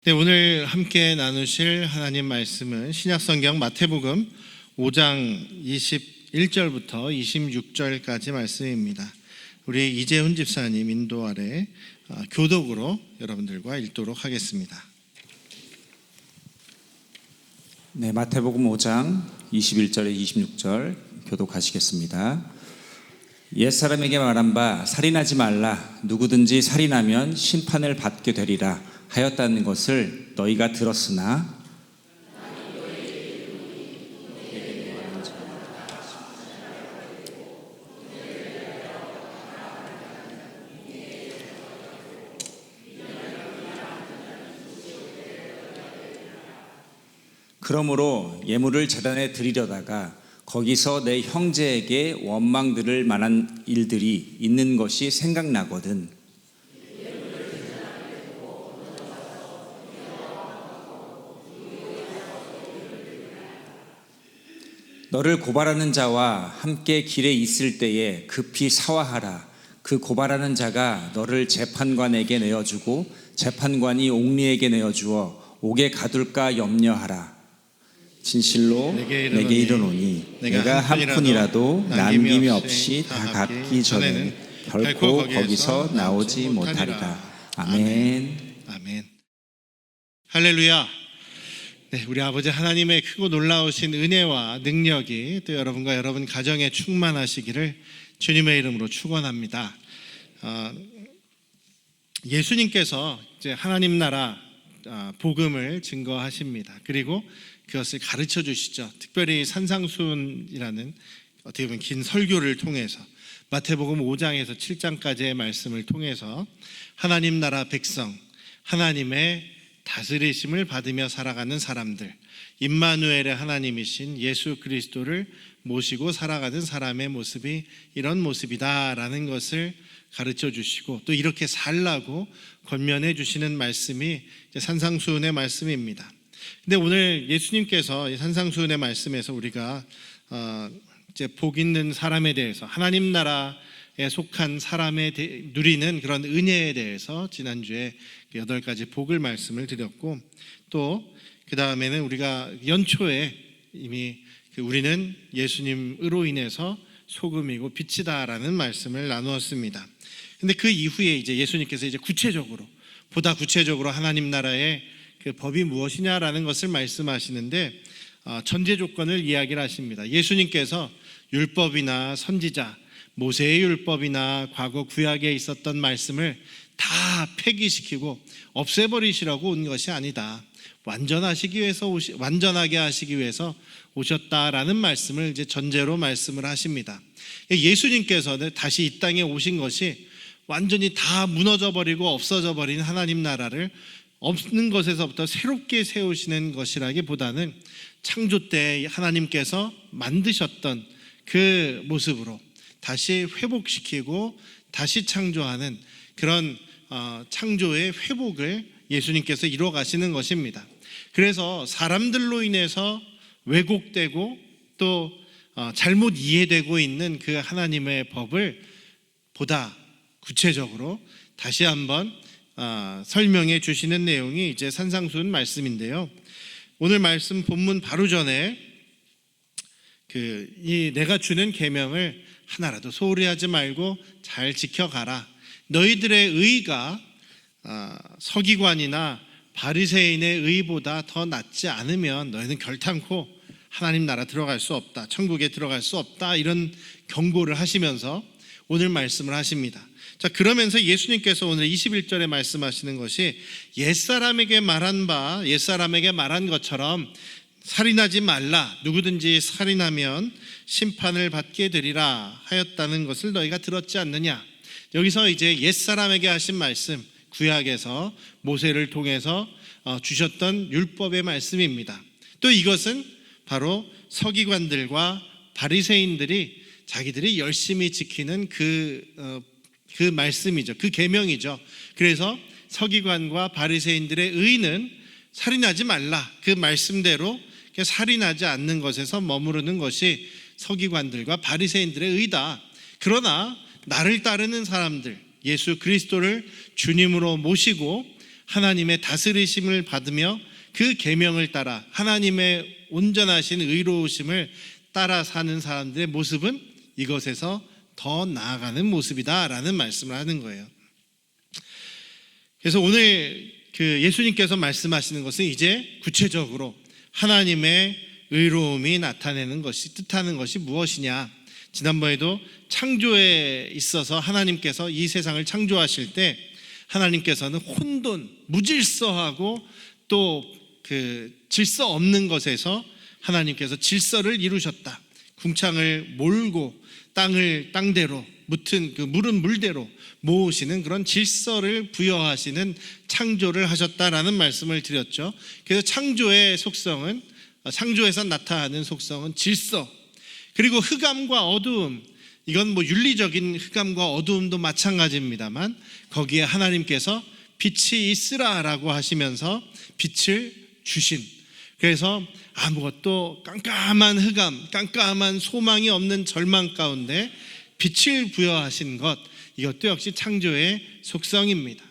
네, 오늘 함께 나누실 하나님 말씀은 신약성경 마태복음 5장 21절부터 26절까지 말씀입니다. 우리 이재훈 집사님 인도 아래 교독으로 여러분들과 읽도록 하겠습니다. 네, 마태복음 5장 21절에 26절 교독하시겠습니다. 옛사람에게 말한 바 살인하지 말라. 누구든지 살인하면 심판을 받게 되리라 하였다는 것을 너희가 들었으나 그러므로 예물을 제단에 드리려다가 거기서 내 형제에게 원망 들을 만한 일들이 있는 것이 생각나거든. 너를 고발하는 자와 함께 길에 있을 때에 급히 사화하라. 그 고발하는 자가 너를 재판관에게 내어주고 재판관이 옥리에게 내어주어 옥에 가둘까 염려하라. 진실로 내게 이르노니 내가 한 푼이라도 남김이 없이 다 갚기 전에는 결코 거기서 나오지 못하리라. 아멘. 아멘. 할렐루야. 네, 우리 아버지 하나님의 크고 놀라우신 은혜와 능력이 또 여러분과 여러분 가정에 충만하시기를 주님의 이름으로 축원합니다. 예수님께서 이제 하나님 나라 복음을 증거하십니다. 그리고 그것을 가르쳐 주시죠. 특별히 산상수훈이라는 어떻게 보면 긴 설교를 통해서 마태복음 5장에서 7장까지의 말씀을 통해서 하나님 나라 백성, 하나님의 다스리심을 받으며 살아가는 사람들, 임마누엘의 하나님이신 예수 그리스도를 모시고 살아가는 사람의 모습이 이런 모습이다라는 것을 가르쳐 주시고 또 이렇게 살라고 권면해 주시는 말씀이 산상수훈의 말씀입니다. 근데 오늘 예수님께서 산상수훈의 말씀에서 우리가 이제 복 있는 사람에 대해서 하나님 나라에 속한 사람에 누리는 그런 은혜에 대해서 지난주에 8가지 복을 말씀을 드렸고 또 그 다음에는 우리가 연초에 이미 우리는 예수님으로 인해서 소금이고 빛이다라는 말씀을 나누었습니다. 근데 그 이후에 이제 예수님께서 이제 보다 구체적으로 하나님 나라의 그 법이 무엇이냐라는 것을 말씀하시는데 전제 조건을 이야기를 하십니다. 예수님께서 율법이나 선지자, 모세의 율법이나 과거 구약에 있었던 말씀을 다 폐기시키고 없애버리시라고 온 것이 아니다. 완전하게 하시기 위해서 오셨다라는 말씀을 이제 전제로 말씀을 하십니다. 예수님께서는 다시 이 땅에 오신 것이 완전히 다 무너져 버리고 없어져 버린 하나님 나라를 없는 것에서부터 새롭게 세우시는 것이라기보다는 창조 때 하나님께서 만드셨던 그 모습으로 다시 회복시키고 다시 창조하는 그런 창조의 회복을 예수님께서 이루어 가시는 것입니다. 그래서 사람들로 인해서 왜곡되고 또 잘못 이해되고 있는 그 하나님의 법을 보다 구체적으로 다시 한번 설명해 주시는 내용이 이제 산상수훈 말씀인데요. 오늘 말씀 본문 바로 전에 내가 주는 계명을 하나라도 소홀히 하지 말고 잘 지켜가라. 너희들의 의가 서기관이나 바리새인의 의보다 더 낫지 않으면 너희는 결탄코 하나님 나라 들어갈 수 없다. 천국에 들어갈 수 없다. 이런 경고를 하시면서 오늘 말씀을 하십니다. 자, 그러면서 예수님께서 오늘 21절에 말씀하시는 것이 옛사람에게 말한 것처럼 살인하지 말라. 누구든지 살인하면 심판을 받게 되리라 하였다는 것을 너희가 들었지 않느냐. 여기서 이제 옛사람에게 하신 말씀, 구약에서 모세를 통해서 주셨던 율법의 말씀입니다. 또 이것은 바로 서기관들과 바리새인들이 자기들이 열심히 지키는 그 말씀이죠. 그 계명이죠. 그래서 서기관과 바리새인들의 의는 살인하지 말라. 그 말씀대로 살인하지 않는 것에서 머무르는 것이 서기관들과 바리새인들의 의다. 그러나 나를 따르는 사람들, 예수 그리스도를 주님으로 모시고 하나님의 다스리심을 받으며 그 계명을 따라 하나님의 온전하신 의로우심을 따라 사는 사람들의 모습은 이것에서 더 나아가는 모습이다라는 말씀을 하는 거예요. 그래서 오늘 예수님께서 말씀하시는 것은 이제 구체적으로 하나님의 의로움이 나타내는 것이 뜻하는 것이 무엇이냐. 지난번에도 창조에 있어서 하나님께서 이 세상을 창조하실 때 하나님께서는 혼돈, 무질서하고 또 질서 없는 것에서 하나님께서 질서를 이루셨다. 궁창을 몰고 땅을 땅대로, 물은 물대로 모으시는 그런 질서를 부여하시는 창조를 하셨다라는 말씀을 드렸죠. 그래서 창조에서 나타나는 속성은 질서, 그리고 흑암과 어두움, 이건 윤리적인 흑암과 어두움도 마찬가지입니다만 거기에 하나님께서 빛이 있으라라고 하시면서 빛을 주신, 그래서 아무것도 깜깜한 흑암, 깜깜한 소망이 없는 절망 가운데 빛을 부여하신 것, 이것도 역시 창조의 속성입니다.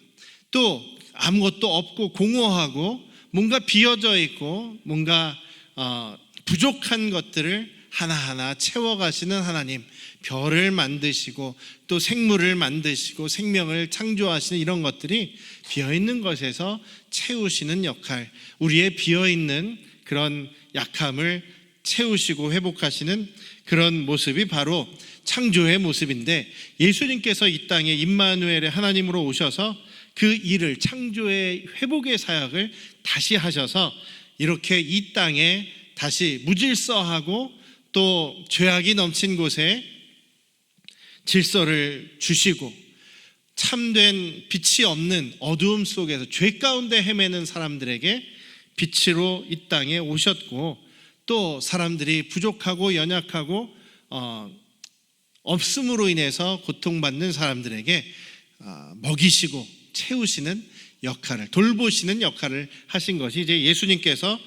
또 아무것도 없고 공허하고 뭔가 비어져 있고 뭔가 부족한 것들을 하나하나 채워가시는 하나님, 별을 만드시고 또 생물을 만드시고 생명을 창조하시는 이런 것들이 비어있는 것에서 채우시는 역할, 우리의 비어있는 그런 약함을 채우시고 회복하시는 그런 모습이 바로 창조의 모습인데, 예수님께서 이 땅에 임마누엘의 하나님으로 오셔서 그 일을, 창조의 회복의 사역을 다시 하셔서 이렇게 이 땅에 다시 무질서하고 또 죄악이 넘친 곳에 질서를 주시고 참된 빛이 없는 어두움 속에서 죄 가운데 헤매는 사람들에게 빛으로 이 땅에 오셨고, 또 사람들이 부족하고 연약하고 없음으로 인해서 고통받는 사람들에게 먹이시고 채우시는 역할을, 돌보시는 역할을 하신 것이 이제 예수님께서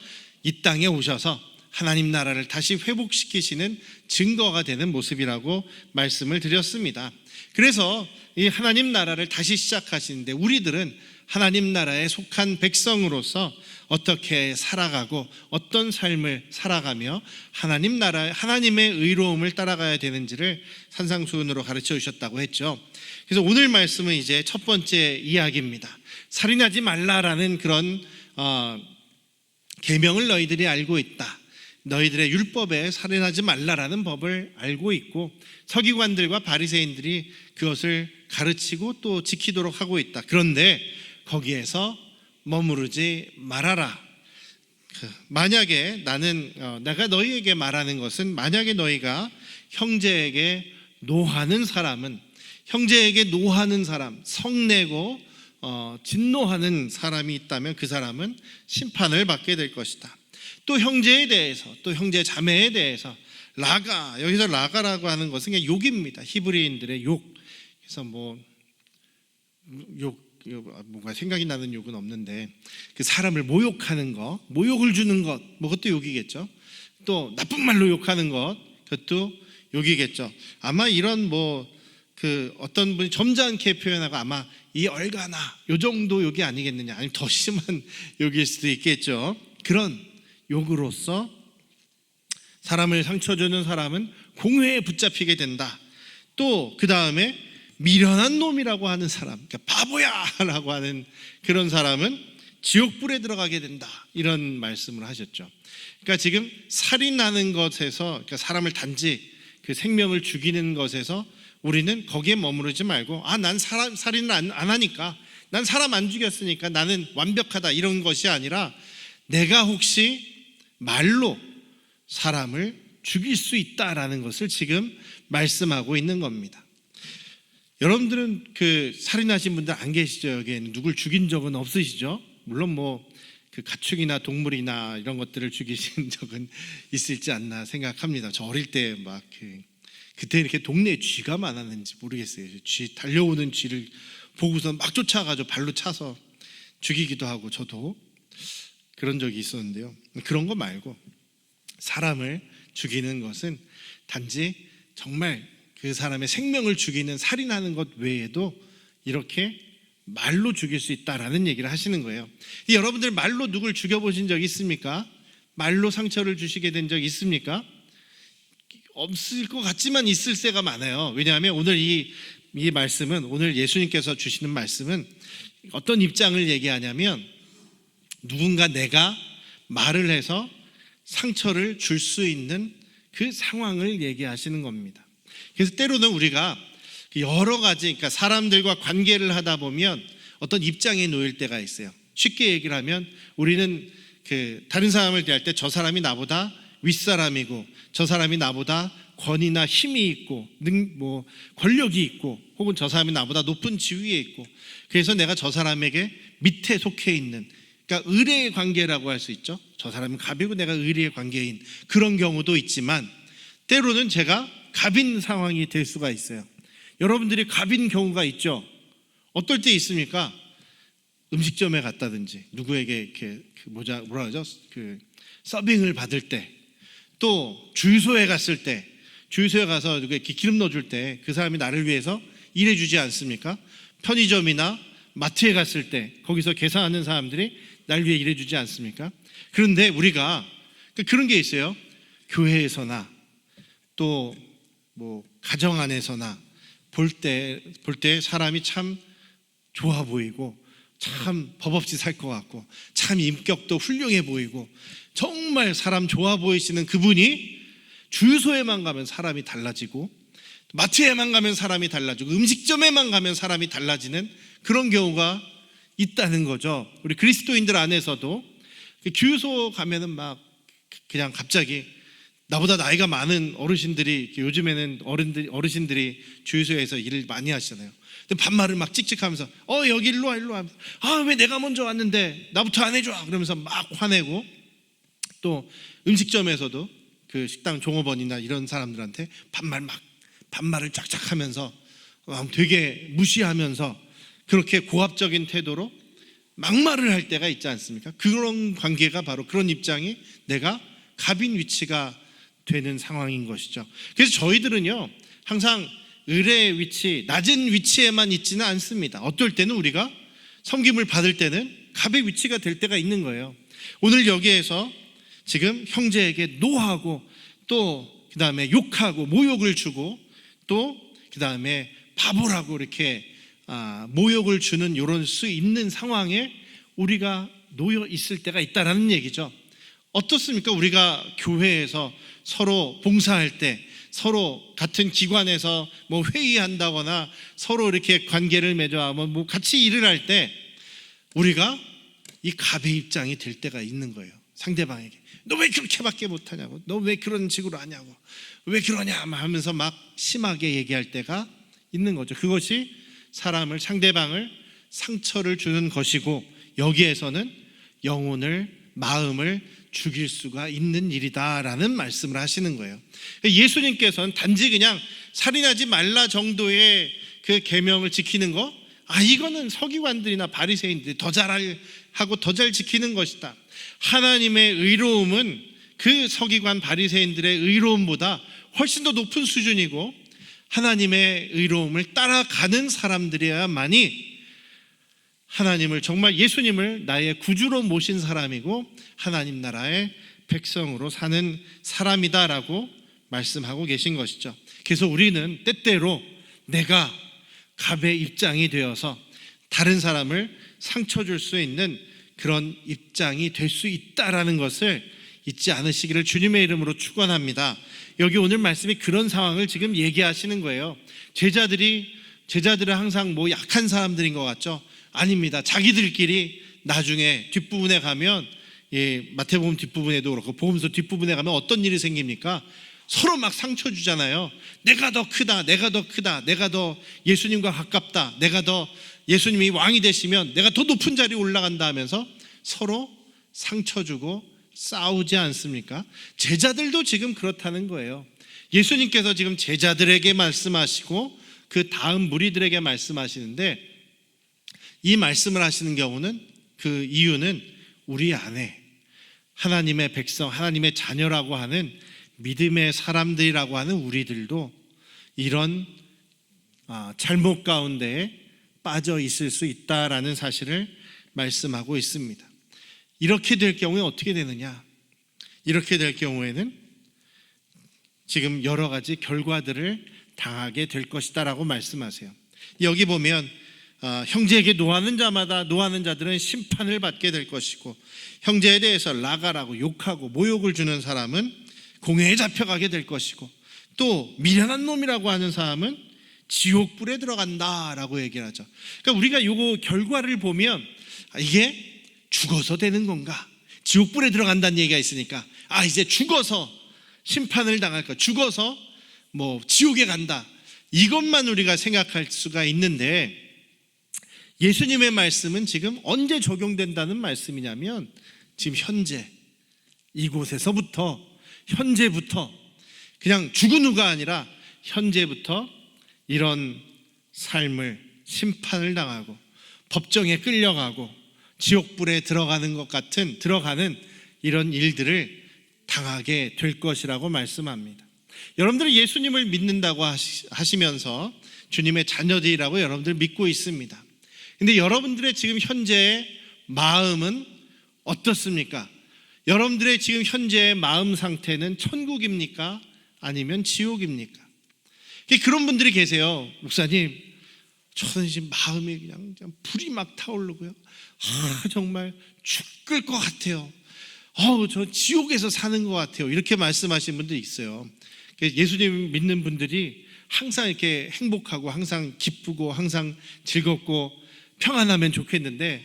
이 땅에 오셔서 하나님 나라를 다시 회복시키시는 증거가 되는 모습이라고 말씀을 드렸습니다. 그래서 이 하나님 나라를 다시 시작하시는데 우리들은 하나님 나라에 속한 백성으로서 어떻게 살아가고 어떤 삶을 살아가며 하나님 나라, 하나님의 의로움을 따라가야 되는지를 산상수훈으로 가르쳐 주셨다고 했죠. 그래서 오늘 말씀은 이제 첫 번째 이야기입니다. 살인하지 말라라는 그런 계명을 너희들이 알고 있다. 너희들의 율법에 살인하지 말라라는 법을 알고 있고 서기관들과 바리새인들이 그것을 가르치고 또 지키도록 하고 있다. 그런데 거기에서 머무르지 말아라. 만약에 내가 너희에게 말하는 것은, 만약에 너희가 형제에게 노하는 사람은, 형제에게 노하는 사람, 성내고 진노하는 사람이 있다면 그 사람은 심판을 받게 될 것이다. 또 형제에 대해서, 또 형제 자매에 대해서 라가, 여기서 라가라고 하는 것은 그냥 욕입니다. 히브리인들의 욕. 그래서 뭔가 생각이 나는 욕은 없는데, 그 사람을 모욕하는 것, 모욕을 주는 것, 그것도 욕이겠죠. 또 나쁜 말로 욕하는 것, 그것도 욕이겠죠. 아마 이런 어떤 분이 점잖게 표현하고 아마 이 얼가나 요 정도 욕이 아니겠느냐, 아니면 더 심한 욕일 수도 있겠죠. 그런 욕으로서 사람을 상처 주는 사람은 공회에 붙잡히게 된다. 또 그 다음에 미련한 놈이라고 하는 사람, 그러니까 바보야라고 하는 그런 사람은 지옥불에 들어가게 된다. 이런 말씀을 하셨죠. 그러니까 지금 살인하는 것에서, 그러니까 사람을 단지 그 생명을 죽이는 것에서 우리는 거기에 머무르지 말고, 난 살인을 안 하니까, 난 사람 안 죽였으니까 나는 완벽하다, 이런 것이 아니라 내가 혹시 말로 사람을 죽일 수 있다라는 것을 지금 말씀하고 있는 겁니다. 여러분들은 살인하신 분들 안 계시죠? 여기에는 누굴 죽인 적은 없으시죠? 물론 그 가축이나 동물이나 이런 것들을 죽이신 적은 있을지 않나 생각합니다. 저 어릴 때 그때 이렇게 동네에 쥐가 많았는지 모르겠어요. 달려오는 쥐를 보고서 막 쫓아가지고 발로 차서 죽이기도 하고, 저도 그런 적이 있었는데요. 그런 거 말고 사람을 죽이는 것은 단지 정말 그 사람의 생명을 죽이는, 살인하는 것 외에도 이렇게 말로 죽일 수 있다라는 얘기를 하시는 거예요. 여러분들 말로 누굴 죽여보신 적 있습니까? 말로 상처를 주시게 된 적 있습니까? 없을 것 같지만 있을 때가 많아요. 왜냐하면 오늘 이 말씀은, 오늘 예수님께서 주시는 말씀은 어떤 입장을 얘기하냐면, 누군가 내가 말을 해서 상처를 줄 수 있는 그 상황을 얘기하시는 겁니다. 그래서 때로는 우리가 여러 가지, 그러니까 사람들과 관계를 하다 보면 어떤 입장에 놓일 때가 있어요. 쉽게 얘기를 하면 우리는 다른 사람을 대할 때 저 사람이 나보다 윗사람이고, 저 사람이 나보다 권위나 힘이 있고, 권력이 있고, 혹은 저 사람이 나보다 높은 지위에 있고, 그래서 내가 저 사람에게 밑에 속해 있는, 그러니까 의뢰의 관계라고 할 수 있죠. 저 사람은 갑이고 내가 의뢰의 관계인 그런 경우도 있지만, 때로는 제가 갑인 상황이 될 수가 있어요. 여러분들이 갑인 경우가 있죠. 어떨 때 있습니까? 음식점에 갔다든지, 누구에게 이렇게 뭐라 그러죠? 서빙을 받을 때, 또 주유소에 갔을 때, 주유소에 가서 이렇게 기름 넣어줄 때 그 사람이 나를 위해서 일해주지 않습니까? 편의점이나 마트에 갔을 때 거기서 계산하는 사람들이 날 위해 일해주지 않습니까? 그런데 우리가 그런 게 있어요. 교회에서나 또 가정 안에서나 볼 때 사람이 참 좋아 보이고, 참 법 없이 살 것 같고, 참 인격도 훌륭해 보이고, 정말 사람 좋아 보이시는 그분이 주유소에만 가면 사람이 달라지고, 마트에만 가면 사람이 달라지고, 음식점에만 가면 사람이 달라지는 그런 경우가 있다는 거죠. 우리 그리스도인들 안에서도 주유소 가면은 막 그냥 갑자기 나보다 나이가 많은 어르신들이, 요즘에는 어르신들이 주유소에서 일을 많이 하시잖아요. 근데 반말을 막 찍찍하면서 여기 일로 와 하면서, 왜 내가 먼저 왔는데 나부터 안 해줘 그러면서 막 화내고, 또 음식점에서도 그 식당 종업원이나 이런 사람들한테 반말을 쫙쫙 하면서 되게 무시하면서 그렇게 고압적인 태도로 막말을 할 때가 있지 않습니까? 그런 관계가 바로, 그런 입장이 내가 갑인 위치가 되는 상황인 것이죠. 그래서 저희들은요, 항상 의뢰의 위치, 낮은 위치에만 있지는 않습니다. 어떨 때는 우리가 섬김을 받을 때는 갑의 위치가 될 때가 있는 거예요. 오늘 여기에서 지금 형제에게 노하고, 또 그 다음에 욕하고 모욕을 주고, 또 그 다음에 바보라고 이렇게 모욕을 주는 이런 수 있는 상황에 우리가 놓여 있을 때가 있다라는 얘기죠. 어떻습니까? 우리가 교회에서 서로 봉사할 때, 서로 같은 기관에서 회의한다거나 서로 이렇게 관계를 맺어 같이 일을 할 때 우리가 이 갑의 입장이 될 때가 있는 거예요. 상대방에게 너 왜 그렇게밖에 못하냐고, 너 왜 그런 식으로 하냐고, 왜 그러냐 하면서 막 심하게 얘기할 때가 있는 거죠. 그것이 상대방을 상처를 주는 것이고, 여기에서는 영혼을, 마음을 죽일 수가 있는 일이다라는 말씀을 하시는 거예요. 예수님께서는 단지 그냥 살인하지 말라 정도의 그 계명을 지키는 거, 이거는 서기관들이나 바리새인들이 더 잘하고 더 잘 지키는 것이다. 하나님의 의로움은 그 서기관 바리새인들의 의로움보다 훨씬 더 높은 수준이고, 하나님의 의로움을 따라가는 사람들이야만이 하나님을, 정말 예수님을 나의 구주로 모신 사람이고 하나님 나라의 백성으로 사는 사람이다라고 말씀하고 계신 것이죠. 그래서 우리는 때때로 내가 갑의 입장이 되어서 다른 사람을 상처 줄 수 있는 그런 입장이 될 수 있다라는 것을 잊지 않으시기를 주님의 이름으로 축원합니다. 여기 오늘 말씀이 그런 상황을 지금 얘기하시는 거예요. 제자들은 항상 약한 사람들인 것 같죠? 아닙니다. 자기들끼리 나중에 뒷부분에 가면, 마태복음 뒷부분에도 그렇고 복음서 뒷부분에 가면 어떤 일이 생깁니까? 서로 막 상처 주잖아요. 내가 더 크다, 내가 더 크다, 내가 더 예수님과 가깝다, 내가 더 예수님이 왕이 되시면 내가 더 높은 자리에 올라간다 하면서 서로 상처 주고 싸우지 않습니까? 제자들도 지금 그렇다는 거예요. 예수님께서 지금 제자들에게 말씀하시고 그 다음 무리들에게 말씀하시는데, 이 말씀을 하시는 경우는, 그 이유는 우리 안에 하나님의 백성, 하나님의 자녀라고 하는 믿음의 사람들이라고 하는 우리들도 이런 잘못 가운데 빠져 있을 수 있다라는 사실을 말씀하고 있습니다. 이렇게 될 경우에 어떻게 되느냐? 이렇게 될 경우에는 지금 여러 가지 결과들을 당하게 될 것이다라고 말씀하세요. 여기 보면 형제에게 노하는 자마다 노하는 자들은 심판을 받게 될 것이고, 형제에 대해서 라가라고 욕하고 모욕을 주는 사람은 공회에 잡혀가게 될 것이고, 또 미련한 놈이라고 하는 사람은 지옥불에 들어간다라고 얘기를 하죠. 그러니까 우리가 요거 결과를 보면 이게 죽어서 되는 건가? 지옥불에 들어간다는 얘기가 있으니까 이제 죽어서 심판을 당할 거, 죽어서 뭐 지옥에 간다, 이것만 우리가 생각할 수가 있는데, 예수님의 말씀은 지금 언제 적용된다는 말씀이냐면 지금 현재 이곳에서부터, 현재부터, 그냥 죽은 후가 아니라 현재부터 이런 삶을, 심판을 당하고 법정에 끌려가고 지옥불에 들어가는 것 같은, 들어가는 이런 일들을 당하게 될 것이라고 말씀합니다. 여러분들은 예수님을 믿는다고 하시면서 주님의 자녀들이라고 여러분들 믿고 있습니다. 근데 여러분들의 지금 현재의 마음은 어떻습니까? 여러분들의 지금 현재의 마음 상태는 천국입니까? 아니면 지옥입니까? 그런 분들이 계세요. 목사님, 저는 지금 마음이 그냥 불이 막 타오르고요, 정말 죽을 것 같아요. 저 지옥에서 사는 것 같아요. 이렇게 말씀하시는 분들이 있어요. 예수님 믿는 분들이 항상 이렇게 행복하고 항상 기쁘고 항상 즐겁고 평안하면 좋겠는데,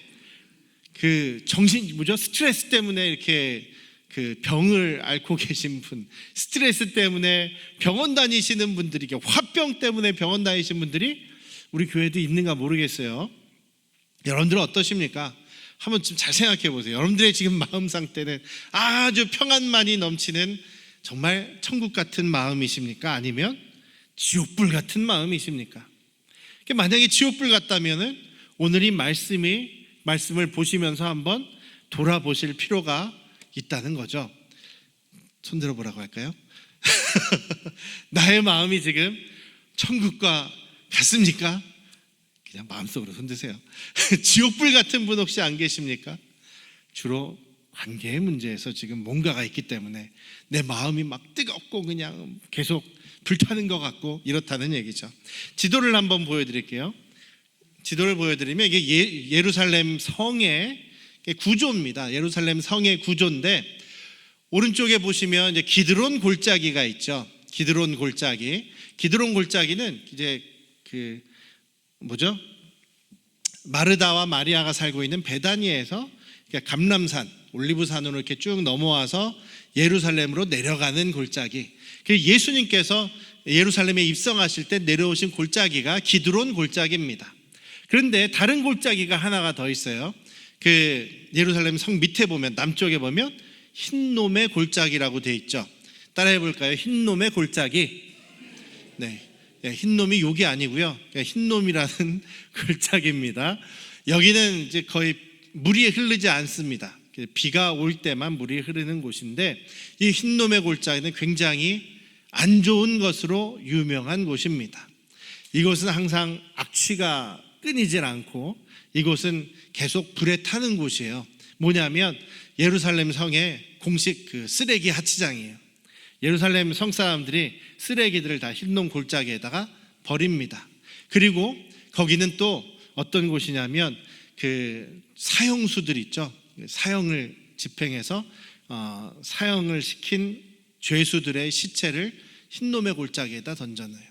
스트레스 때문에 이렇게 병을 앓고 계신 분, 스트레스 때문에 병원 다니시는 분들이, 화병 때문에 병원 다니시는 분들이 우리 교회도 있는가 모르겠어요. 여러분들은 어떠십니까? 한번 좀 잘 생각해 보세요. 여러분들의 지금 마음 상태는 아주 평안만이 넘치는 정말 천국 같은 마음이십니까? 아니면 지옥불 같은 마음이십니까? 만약에 지옥불 같다면은 오늘 이 말씀을 보시면서 한번 돌아보실 필요가 있다는 거죠. 손들어 보라고 할까요? 나의 마음이 지금 천국과 같습니까? 그냥 마음속으로 손드세요. 지옥불 같은 분 혹시 안 계십니까? 주로 관계의 문제에서 지금 뭔가가 있기 때문에 내 마음이 막 뜨겁고 그냥 계속 불타는 것 같고 이렇다는 얘기죠. 지도를 한번 보여드릴게요. 지도를 보여드리면 이게 예루살렘 성의 구조입니다. 예루살렘 성의 구조인데, 오른쪽에 보시면 이제 기드론 골짜기가 있죠. 기드론 골짜기는 이제 마르다와 마리아가 살고 있는 베다니에서 감람산, 올리브산으로 이렇게 쭉 넘어와서 예루살렘으로 내려가는 골짜기. 예수님께서 예루살렘에 입성하실 때 내려오신 골짜기가 기드론 골짜기입니다. 그런데 다른 골짜기가 하나가 더 있어요. 예루살렘 성 밑에 보면, 남쪽에 보면 흰놈의 골짜기라고 되어 있죠. 따라해 볼까요? 흰놈의 골짜기. 네, 흰놈이 욕이 아니고요, 흰놈이라는 골짜기입니다. 여기는 이제 거의 물이 흐르지 않습니다. 비가 올 때만 물이 흐르는 곳인데, 이 흰놈의 골짜기는 굉장히 안 좋은 것으로 유명한 곳입니다. 이곳은 항상 악취가 끊이질 않고 이곳은 계속 불에 타는 곳이에요. 뭐냐면 예루살렘 성의 공식 쓰레기 하치장이에요. 예루살렘 성 사람들이 쓰레기들을 다 흰놈 골짜기에다가 버립니다. 그리고 거기는 또 어떤 곳이냐면 사형수들 있죠. 사형을 집행해서 사형을 시킨 죄수들의 시체를 흰놈의 골짜기에다 던져놔요.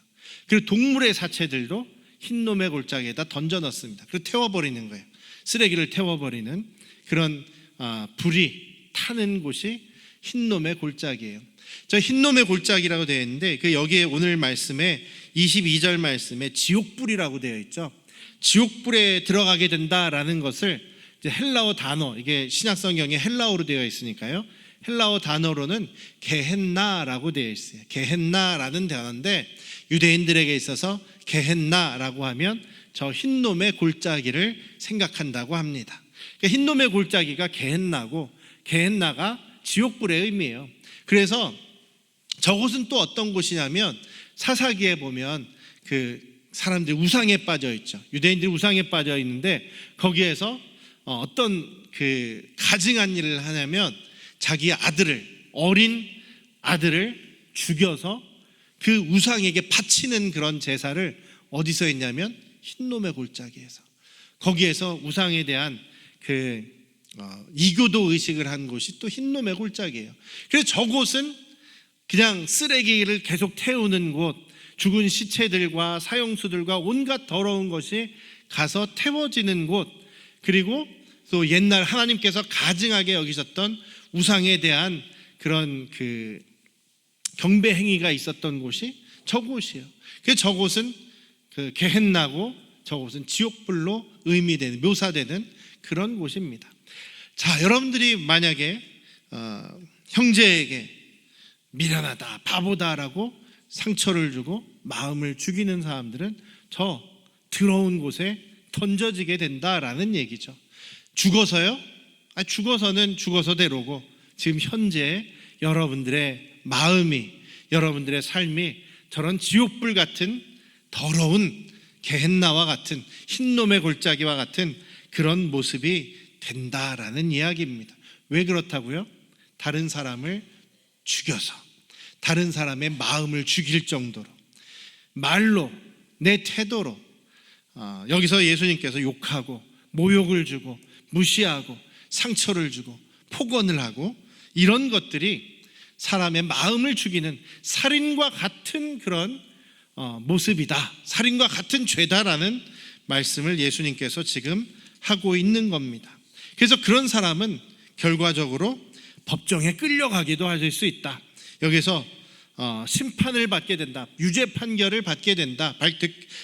그리고 동물의 사체들도 흰놈의 골짜기에다 던져 넣습니다. 그리고 태워버리는 거예요. 쓰레기를 태워버리는 그런 불이 타는 곳이 흰놈의 골짜기예요. 저 흰놈의 골짜기라고 되어 있는데, 여기에 오늘 말씀에 22절 말씀에 지옥불이라고 되어 있죠. 지옥불에 들어가게 된다라는 것을 이제 헬라어 단어, 이게 신약성경에 헬라어로 되어 있으니까요, 헬라어 단어로는 게헨나라고 되어 있어요. 게헨나라는 단어인데, 유대인들에게 있어서 게헨나라고 하면 저 흰놈의 골짜기를 생각한다고 합니다. 그러니까 흰놈의 골짜기가 게헨나고, 게헨나가 지옥불의 의미예요. 그래서 저곳은 또 어떤 곳이냐면, 사사기에 보면 사람들이 우상에 빠져 있죠. 유대인들이 우상에 빠져 있는데 거기에서 어떤 그 가증한 일을 하냐면 자기 어린 아들을 죽여서 그 우상에게 바치는 그런 제사를 어디서 했냐면 흰놈의 골짜기에서. 거기에서 우상에 대한 그 이교도 의식을 한 곳이 또 흰놈의 골짜기예요. 그래서 저곳은 그냥 쓰레기를 계속 태우는 곳, 죽은 시체들과 사형수들과 온갖 더러운 것이 가서 태워지는 곳, 그리고 또 옛날 하나님께서 가증하게 여기셨던 우상에 대한 그런 그 경배 행위가 있었던 곳이 저곳이에요. 그래서 저곳은 그 게헨나고 저곳은 지옥불로 의미되는, 묘사되는 그런 곳입니다. 자, 여러분들이 만약에 형제에게 미련하다, 바보다라고 상처를 주고 마음을 죽이는 사람들은 저 더러운 곳에 던져지게 된다라는 얘기죠. 죽어서요? 죽어서는 죽어서대로고 지금 현재 여러분들의 마음이, 여러분들의 삶이 저런 지옥불 같은 더러운 게헨나와 같은 흰놈의 골짜기와 같은 그런 모습이 된다라는 이야기입니다. 왜 그렇다고요? 다른 사람을 죽여서, 다른 사람의 마음을 죽일 정도로, 말로, 내 태도로, 여기서 예수님께서 욕하고 모욕을 주고 무시하고 상처를 주고 폭언을 하고 이런 것들이 사람의 마음을 죽이는 살인과 같은 그런 모습이다, 살인과 같은 죄다라는 말씀을 예수님께서 지금 하고 있는 겁니다. 그래서 그런 사람은 결과적으로 법정에 끌려가기도 할 수 있다. 여기서 심판을 받게 된다, 유죄 판결을 받게 된다,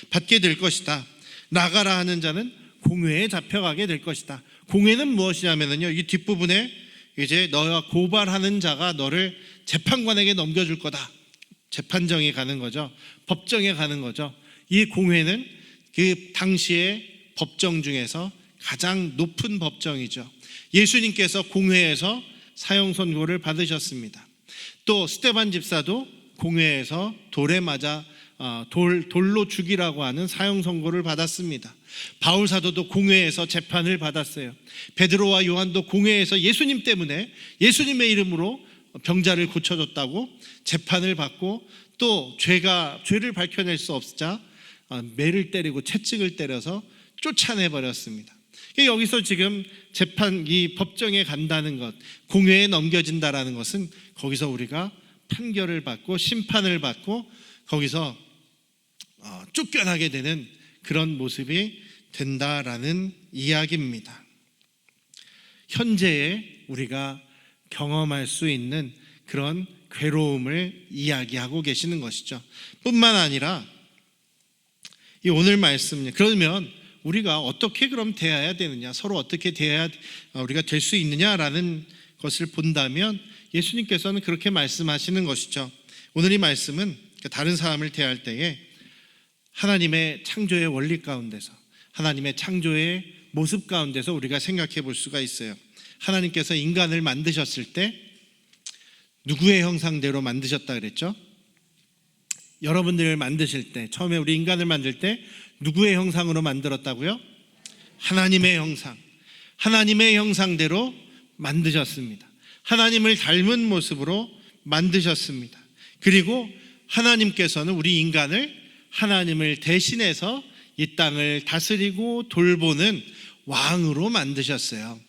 받게 될 것이다. 나가라 하는 자는 공회에 잡혀가게 될 것이다. 공회는 무엇이냐면요, 이 뒷부분에 이제 너와 고발하는 자가 너를 재판관에게 넘겨줄 거다. 재판정에 가는 거죠. 법정에 가는 거죠. 이 공회는 그 당시의 법정 중에서 가장 높은 법정이죠. 예수님께서 공회에서 사형 선고를 받으셨습니다. 또 스데반 집사도 공회에서 돌에 맞아 돌로 죽이라고 하는 사형 선고를 받았습니다. 바울 사도도 공회에서 재판을 받았어요. 베드로와 요한도 공회에서 예수님 때문에, 예수님의 이름으로 병자를 고쳐줬다고 재판을 받고, 또 죄를 밝혀낼 수 없자 매를 때리고 채찍을 때려서 쫓아내 버렸습니다. 여기서 지금 이 법정에 간다는 것, 공회에 넘겨진다라는 것은 거기서 우리가 판결을 받고 심판을 받고 거기서 쫓겨나게 되는 그런 모습이 된다라는 이야기입니다. 현재에 우리가 경험할 수 있는 그런 괴로움을 이야기하고 계시는 것이죠. 뿐만 아니라 이 오늘 말씀, 그러면 우리가 어떻게 그럼 대해야 되느냐, 서로 어떻게 대해야 우리가 될 수 있느냐라는 것을 본다면 예수님께서는 그렇게 말씀하시는 것이죠. 오늘 이 말씀은 다른 사람을 대할 때에 하나님의 창조의 원리 가운데서, 하나님의 창조의 모습 가운데서 우리가 생각해 볼 수가 있어요. 하나님께서 인간을 만드셨을 때 누구의 형상대로 만드셨다 그랬죠? 여러분들을 만드실 때, 처음에 우리 인간을 만들 때 누구의 형상으로 만들었다고요? 하나님의 형상, 하나님의 형상대로 만드셨습니다. 하나님을 닮은 모습으로 만드셨습니다. 그리고 하나님께서는 우리 인간을 하나님을 대신해서 이 땅을 다스리고 돌보는 왕으로 만드셨어요.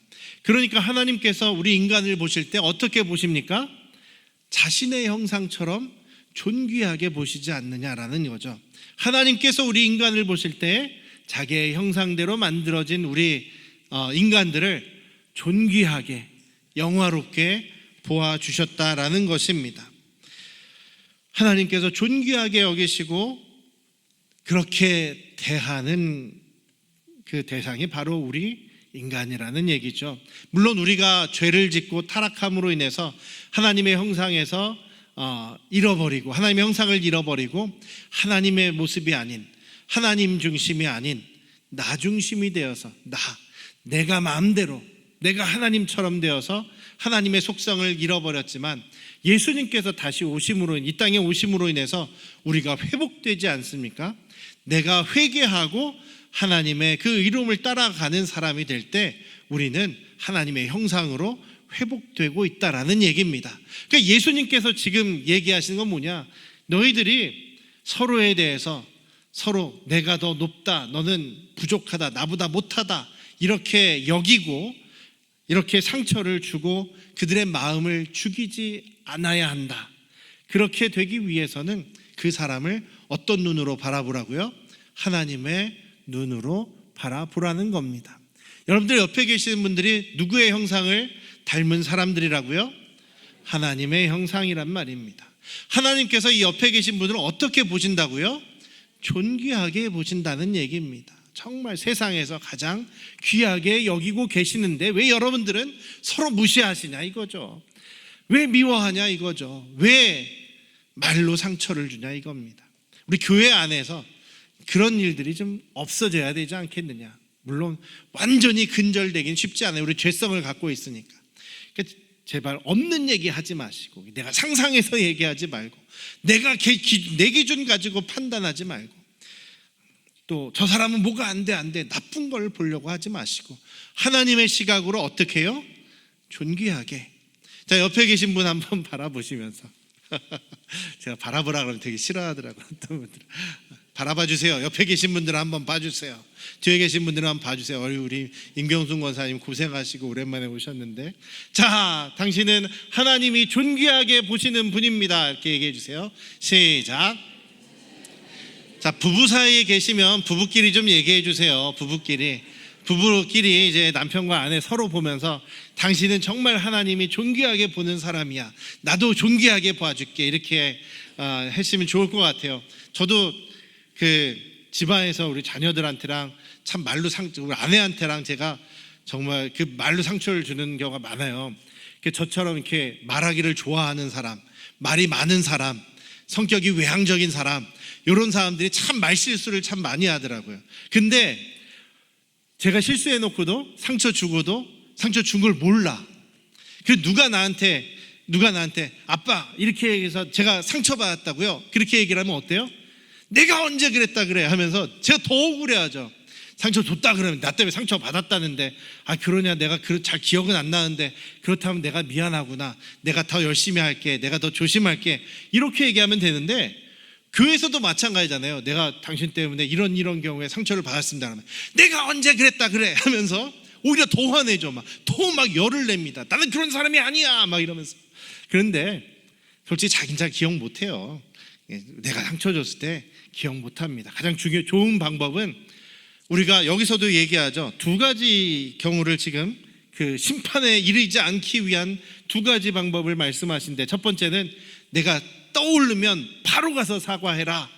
그러니까 하나님께서 우리 인간을 보실 때 어떻게 보십니까? 자신의 형상처럼 존귀하게 보시지 않느냐라는 거죠. 하나님께서 우리 인간을 보실 때 자기의 형상대로 만들어진 우리 인간들을 존귀하게, 영화롭게 보아주셨다라는 것입니다. 하나님께서 존귀하게 여기시고 그렇게 대하는 그 대상이 바로 우리 인간이라는 얘기죠. 물론 우리가 죄를 짓고 타락함으로 인해서 하나님의 형상에서 잃어버리고, 하나님의 형상을 잃어버리고 하나님의 모습이 아닌, 하나님 중심이 아닌 나 중심이 되어서 내가 마음대로, 내가 하나님처럼 되어서 하나님의 속성을 잃어버렸지만 예수님께서 다시 오심으로, 이 땅에 오심으로 인해서 우리가 회복되지 않습니까? 내가 회개하고 하나님의 그 의로움을 따라가는 사람이 될 때 우리는 하나님의 형상으로 회복되고 있다라는 얘기입니다. 그러니까 예수님께서 지금 얘기하시는 건 뭐냐? 너희들이 서로에 대해서 서로 내가 더 높다, 너는 부족하다, 나보다 못하다 이렇게 여기고 이렇게 상처를 주고 그들의 마음을 죽이지 않아야 한다. 그렇게 되기 위해서는 그 사람을 어떤 눈으로 바라보라고요? 하나님의 눈으로 바라보라는 겁니다. 여러분들 옆에 계시는 분들이 누구의 형상을 닮은 사람들이라고요? 하나님의 형상이란 말입니다. 하나님께서 이 옆에 계신 분들을 어떻게 보신다고요? 존귀하게 보신다는 얘기입니다. 정말 세상에서 가장 귀하게 여기고 계시는데 왜 여러분들은 서로 무시하시냐 이거죠. 왜 미워하냐 이거죠. 왜 말로 상처를 주냐 이겁니다. 우리 교회 안에서 그런 일들이 좀 없어져야 되지 않겠느냐. 물론 완전히 근절되긴 쉽지 않아요. 우리 죄성을 갖고 있으니까. 그러니까 제발 없는 얘기 하지 마시고 내가 상상해서 얘기하지 말고 내가 내 기준 가지고 판단하지 말고 또 저 사람은 뭐가 안 돼 나쁜 걸 보려고 하지 마시고 하나님의 시각으로 어떻게 해요? 존귀하게. 자, 옆에 계신 분 한번 바라보시면서 제가 바라보라 그러면 되게 싫어하더라고요. 어떤 분들은 바라봐 주세요. 옆에 계신 분들은 한번 봐주세요. 뒤에 계신 분들은 한번 봐주세요. 우리 임경순 권사님 고생하시고 오랜만에 오셨는데, 자, 당신은 하나님이 존귀하게 보시는 분입니다. 이렇게 얘기해 주세요. 시작. 자, 부부 사이에 계시면 부부끼리 좀 얘기해 주세요. 부부끼리 이제 남편과 아내 서로 보면서 당신은 정말 하나님이 존귀하게 보는 사람이야. 나도 존귀하게 봐줄게. 이렇게 했으면 좋을 것 같아요. 저도 그 집안에서 우리 자녀들한테랑 참 말로 우리 아내한테랑 제가 정말 그 말로 상처를 주는 경우가 많아요. 저처럼 이렇게 말하기를 좋아하는 사람, 말이 많은 사람, 성격이 외향적인 사람, 이런 사람들이 참 말실수를 참 많이 하더라고요. 근데 제가 실수해놓고도 상처 주고도 상처 준 걸 몰라. 그 누가 나한테 아빠 이렇게 얘기해서 제가 상처받았다고요? 그렇게 얘기를 하면 어때요? 내가 언제 그랬다 그래 하면서 제가 더 억울해하죠. 상처 줬다 그러면 나 때문에 상처 받았다는데 그러냐 내가 잘 기억은 안 나는데 그렇다면 내가 미안하구나. 내가 더 열심히 할게. 내가 더 조심할게. 이렇게 얘기하면 되는데 교회에서도 마찬가지잖아요. 내가 당신 때문에 이런 경우에 상처를 받았습니다. 그러면 내가 언제 그랬다 그래 하면서 오히려 더 화내죠. 더 열을 냅니다. 나는 그런 사람이 아니야 막 이러면서. 그런데 솔직히 자기는 잘 기억 못해요. 내가 상처 줬을 때 기억 못합니다. 가장 좋은 방법은 우리가 여기서도 얘기하죠. 두 가지 경우를 지금 그 심판에 이르지 않기 위한 두 가지 방법을 말씀하신데, 첫 번째는 내가 떠오르면 바로 가서 사과해라.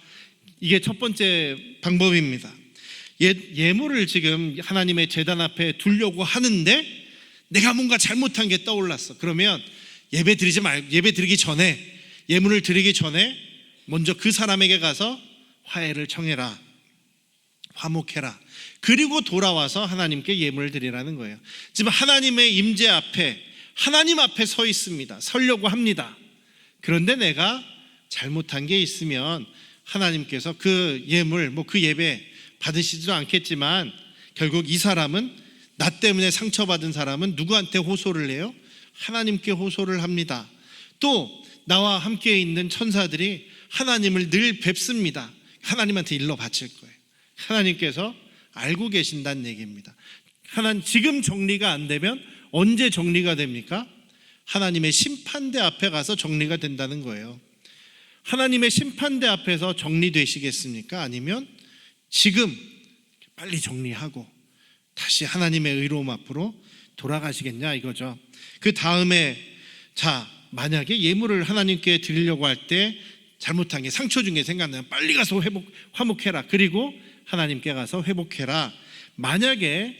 이게 첫 번째 방법입니다. 예물을 지금 하나님의 제단 앞에 두려고 하는데 내가 뭔가 잘못한 게 떠올랐어. 그러면 예배 드리기 전에, 예물을 드리기 전에 먼저 그 사람에게 가서 화해를 청해라. 화목해라. 그리고 돌아와서 하나님께 예물을 드리라는 거예요. 지금 하나님의 임재 앞에, 하나님 앞에 서 있습니다. 서려고 합니다. 그런데 내가 잘못한 게 있으면 하나님께서 그 예물, 그 예배 받으시지도 않겠지만 결국 이 사람은, 나 때문에 상처받은 사람은 누구한테 호소를 해요? 하나님께 호소를 합니다. 또 나와 함께 있는 천사들이 하나님을 늘 뵙습니다. 하나님한테 일러 바칠 거예요. 하나님께서 알고 계신다는 얘기입니다. 지금 정리가 안 되면 언제 정리가 됩니까? 하나님의 심판대 앞에 가서 정리가 된다는 거예요. 하나님의 심판대 앞에서 정리되시겠습니까? 아니면 지금 빨리 정리하고 다시 하나님의 의로움 앞으로 돌아가시겠냐 이거죠. 그 다음에 만약에 예물을 하나님께 드리려고 할 때 잘못한 게, 상처 준 게 생각나면 빨리 가서 화목해라. 그리고 하나님께 가서 회복해라. 만약에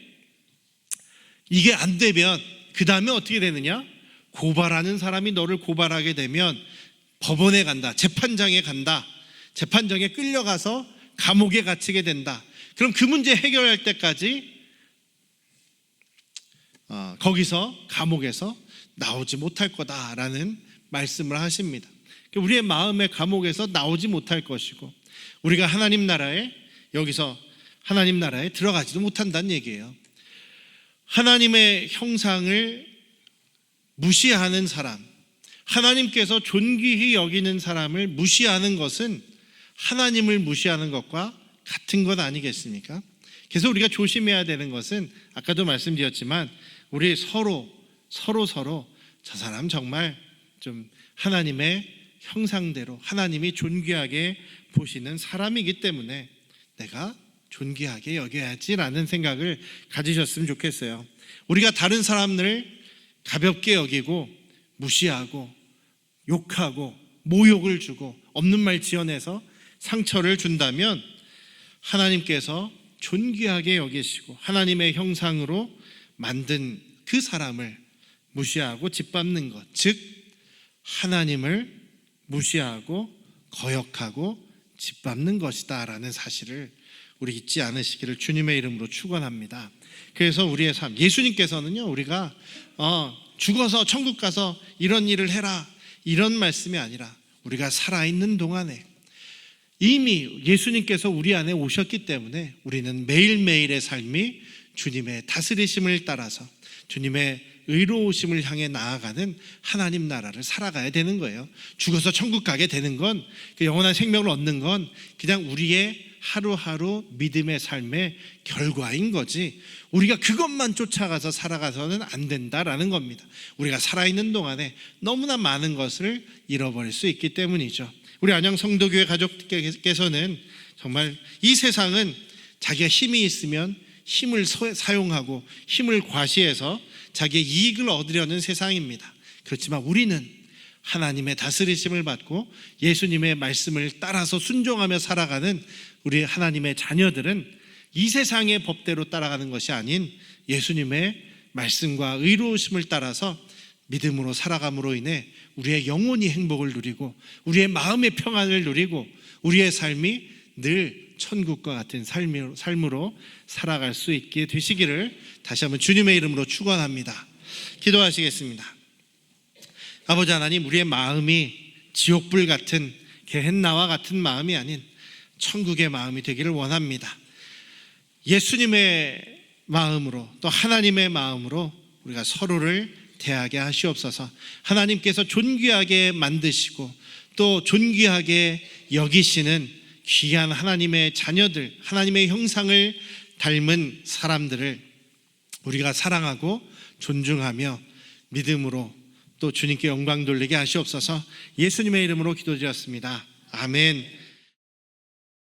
이게 안 되면 그 다음에 어떻게 되느냐? 고발하는 사람이 너를 고발하게 되면 법원에 간다. 재판장에 간다. 재판장에 끌려가서 감옥에 갇히게 된다. 그럼 그 문제 해결할 때까지 거기서 감옥에서 나오지 못할 거다라는 말씀을 하십니다. 우리의 마음의 감옥에서 나오지 못할 것이고, 우리가 하나님 나라에 여기서 하나님 나라에 들어가지도 못한다는 얘기예요. 하나님의 형상을 무시하는 사람, 하나님께서 존귀히 여기는 사람을 무시하는 것은 하나님을 무시하는 것과 같은 것 아니겠습니까? 그래서 우리가 조심해야 되는 것은 아까도 말씀드렸지만 우리 서로 저 사람 정말 좀 하나님의 형상대로 하나님이 존귀하게 보시는 사람이기 때문에 내가 존귀하게 여겨야지라는 생각을 가지셨으면 좋겠어요. 우리가 다른 사람을 가볍게 여기고 무시하고 욕하고 모욕을 주고 없는 말 지어내서 상처를 준다면 하나님께서 존귀하게 여기시고 하나님의 형상으로 만든 그 사람을 무시하고 짓밟는 것, 즉 하나님을 무시하고 거역하고 짓밟는 것이다라는 사실을 우리 잊지 않으시기를 주님의 이름으로 축원합니다. 그래서 우리의 삶, 예수님께서는요, 우리가 죽어서 천국 가서 이런 일을 해라 이런 말씀이 아니라 우리가 살아있는 동안에 이미 예수님께서 우리 안에 오셨기 때문에 우리는 매일매일의 삶이 주님의 다스리심을 따라서 주님의 의로우심을 향해 나아가는 하나님 나라를 살아가야 되는 거예요. 죽어서 천국 가게 되는 건, 그 영원한 생명을 얻는 건 그냥 우리의 하루하루 믿음의 삶의 결과인 거지, 우리가 그것만 쫓아가서 살아가서는 안 된다라는 겁니다. 우리가 살아있는 동안에 너무나 많은 것을 잃어버릴 수 있기 때문이죠. 우리 안양 성도교회 가족께서는 정말 이 세상은 자기가 힘이 있으면 힘을 사용하고 힘을 과시해서 자기의 이익을 얻으려는 세상입니다. 그렇지만 우리는 하나님의 다스리심을 받고 예수님의 말씀을 따라서 순종하며 살아가는 우리 하나님의 자녀들은 이 세상의 법대로 따라가는 것이 아닌 예수님의 말씀과 의로우심을 따라서 믿음으로 살아감으로 인해 우리의 영혼이 행복을 누리고 우리의 마음의 평안을 누리고 우리의 삶이 늘 천국과 같은 삶으로 살아갈 수 있게 되시기를 다시 한번 주님의 이름으로 축원합니다. 기도하시겠습니다. 아버지 하나님, 우리의 마음이 지옥불 같은 게헨나와 같은 마음이 아닌 천국의 마음이 되기를 원합니다. 예수님의 마음으로 또 하나님의 마음으로 우리가 서로를 대하게 하시옵소서. 하나님께서 존귀하게 만드시고 또 존귀하게 여기시는 귀한 하나님의 자녀들, 하나님의 형상을 닮은 사람들을 우리가 사랑하고 존중하며 믿음으로 또 주님께 영광 돌리게 하시옵소서. 예수님의 이름으로 기도드렸습니다. 아멘.